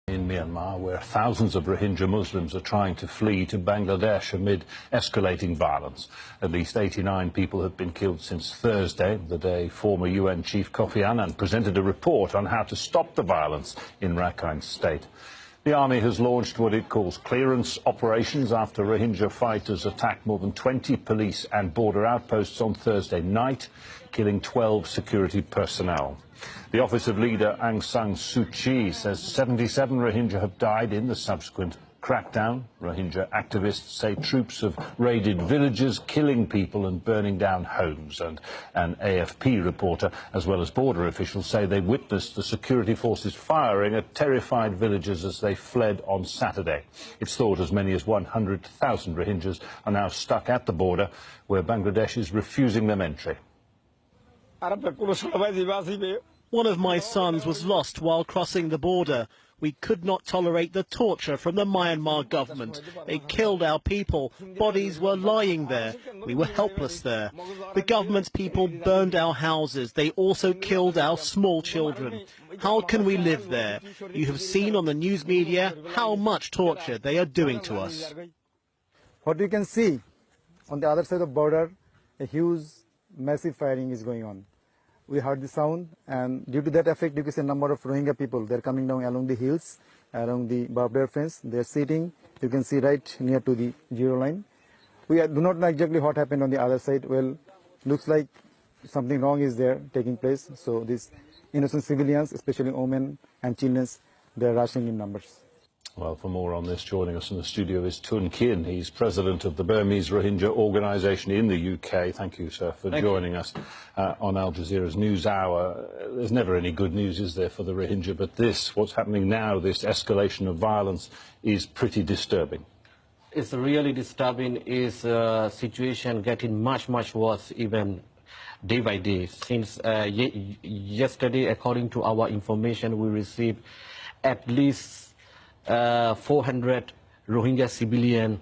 In Myanmar, where thousands of Rohingya Muslims are trying to flee to Bangladesh amid escalating violence. At least 89 people have been killed since Thursday, the day former UN Chief Kofi Annan presented a report on how to stop the violence in Rakhine State. The army has launched what it calls clearance operations after Rohingya fighters attacked more than 20 police and border outposts on Thursday night, killing 12 security personnel. The office of leader Aung San Suu Kyi says 77 Rohingya have died in the subsequent crackdown. Rohingya activists say troops have raided villages, killing people and burning down homes. And an AFP reporter, as well as border officials, say they witnessed the security forces firing at terrified villagers as they fled on Saturday. It's thought as many as 100,000 Rohingyas are now stuck at the border, where Bangladesh is refusing them entry. One of my sons was lost while crossing the border. We could not tolerate the torture from the Myanmar government. They killed our people. Bodies were lying there. We were helpless there. The government's people burned our houses. They also killed our small children. How can we live there? You have seen on the news media how much torture they are doing to us. What you can see on the other side of the border, a huge, massive firing is going on. We heard the sound, and due to that effect, you can see a number of Rohingya people. They're coming down along the hills, along the barbed wire fence. They're sitting, you can see, right near to the zero line. We do not know exactly what happened on the other side. Well, looks like something wrong is there taking place. So these innocent civilians, especially women and children, they're rushing in numbers. Well, for more on this, joining us in the studio is Tun Khin. He's president of the Burmese Rohingya Organisation in the UK. Thank you, sir, for joining us on Al Jazeera's News Hour. There's never any good news, is there, for the Rohingya? But this, what's happening now, this escalation of violence, is pretty disturbing. It's really disturbing. Is situation getting much worse even day by day. Since yesterday, according to our information, we received at least 400 Rohingya civilians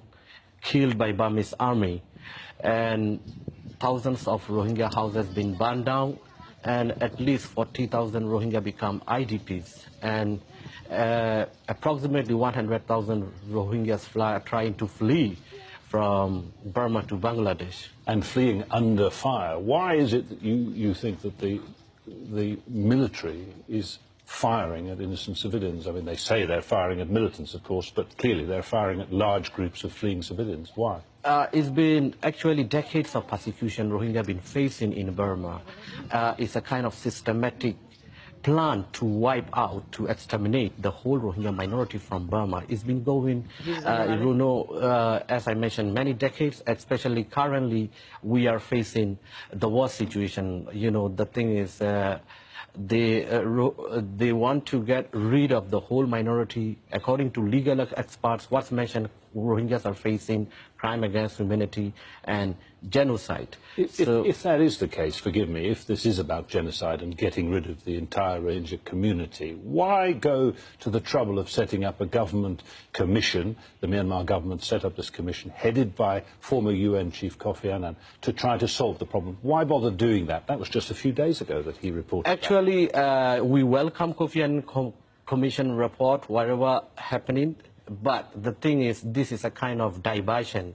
killed by Burmese army, and thousands of Rohingya houses been burned down, and at least 40,000 Rohingya become IDPs, and approximately 100,000 Rohingyas are trying to flee from Burma to Bangladesh. And fleeing under fire. Why is it that you think that the military is firing at innocent civilians? I mean, they say they're firing at militants, of course, but clearly they're firing at large groups of fleeing civilians. Why? It's been actually decades of persecution Rohingya have been facing in Burma. It's a kind of systematic plan to wipe out, to exterminate the whole Rohingya minority from Burma. It's been going, as I mentioned, many decades, especially currently we are facing the worst situation. You know, the thing is, they want to get rid of the whole minority. According to legal experts, what's mentioned, Rohingyas are facing crime against humanity and genocide. If that is the case, forgive me, if this is about genocide and getting rid of the entire Rohingya community, why go to the trouble of setting up a government commission? The Myanmar government set up this commission, headed by former UN Chief Kofi Annan, to try to solve the problem. Why bother doing that? That was just a few days ago that he reported. Actually, we welcome Kofi Annan Commission report, whatever happening. But the thing is, this is a kind of diversion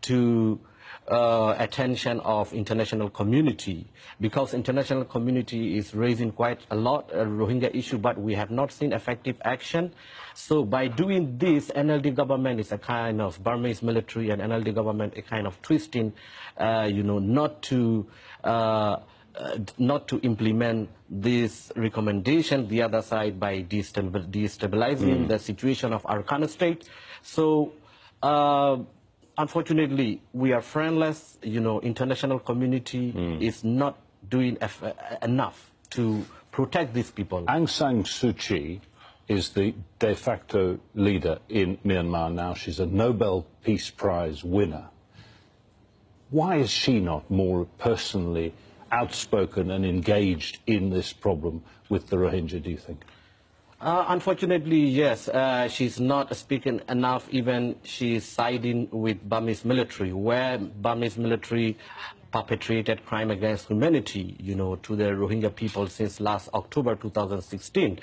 to attention of international community, because international community is raising quite a lot Rohingya issue, but we have not seen effective action. So by doing this, NLD government is a kind of Burmese military, and NLD government a kind of twisting, not to implement this recommendation, the other side, by destabilizing the situation of Rakhine State. So, unfortunately, we are friendless. International community is not doing enough to protect these people. Aung San Suu Kyi is the de facto leader in Myanmar now. She's a Nobel Peace Prize winner. Why is she not more personally outspoken and engaged in this problem with the Rohingya, do you think? Unfortunately, yes. She's not speaking enough. Even she's siding with Burmese military, where Burmese military perpetrated crime against humanity, to the Rohingya people since last October 2016.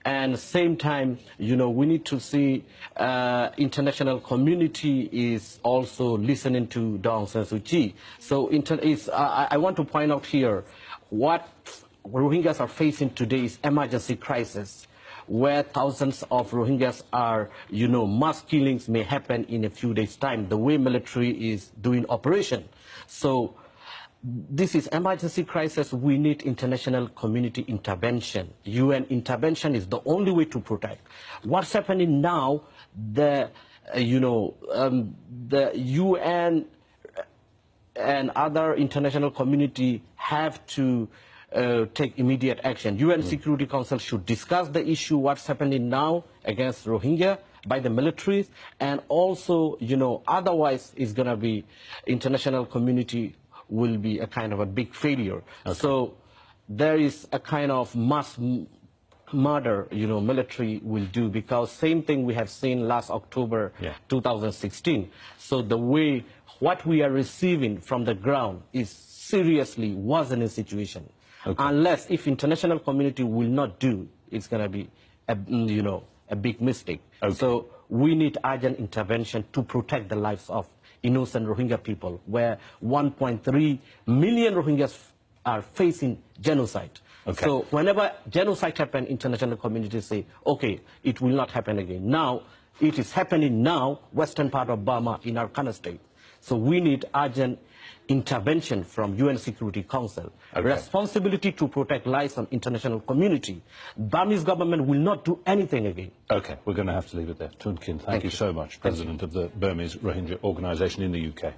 And same time, you know, we need to see international community is also listening to Daw Aung San Suu Kyi. So I want to point out here what Rohingyas are facing today is emergency crisis, where thousands of Rohingyas are, you know, mass killings may happen in a few days' time, the way military is doing operation. So this is emergency crisis. We need international community intervention. UN intervention is the only way to protect. What's happening now, the UN and other international community have to take immediate action. UN Security Council should discuss the issue, what's happening now against Rohingya by the militaries, and also, you know, otherwise it's going to be international community will be a kind of a big failure. Okay. So there is a kind of mass murder, you know, military will do, because same thing we have seen last October 2016. So the way what we are receiving from the ground is seriously worsening situation. Okay. Unless if international community will not do, it's going to be a big mistake. Okay. So we need urgent intervention to protect the lives of innocent Rohingya people, where 1.3 million Rohingyas are facing genocide. Okay. So whenever genocide happens, international communities say, okay, it will not happen again. Now, it is happening now, western part of Burma in Arkhana state. So we need urgent intervention from UN Security Council. Okay. Responsibility to protect lives of international community. Burmese government will not do anything again. Okay, we're going to have to leave it there. Tun Kin, thank you so much, President of the Burmese Rohingya Organization in the UK.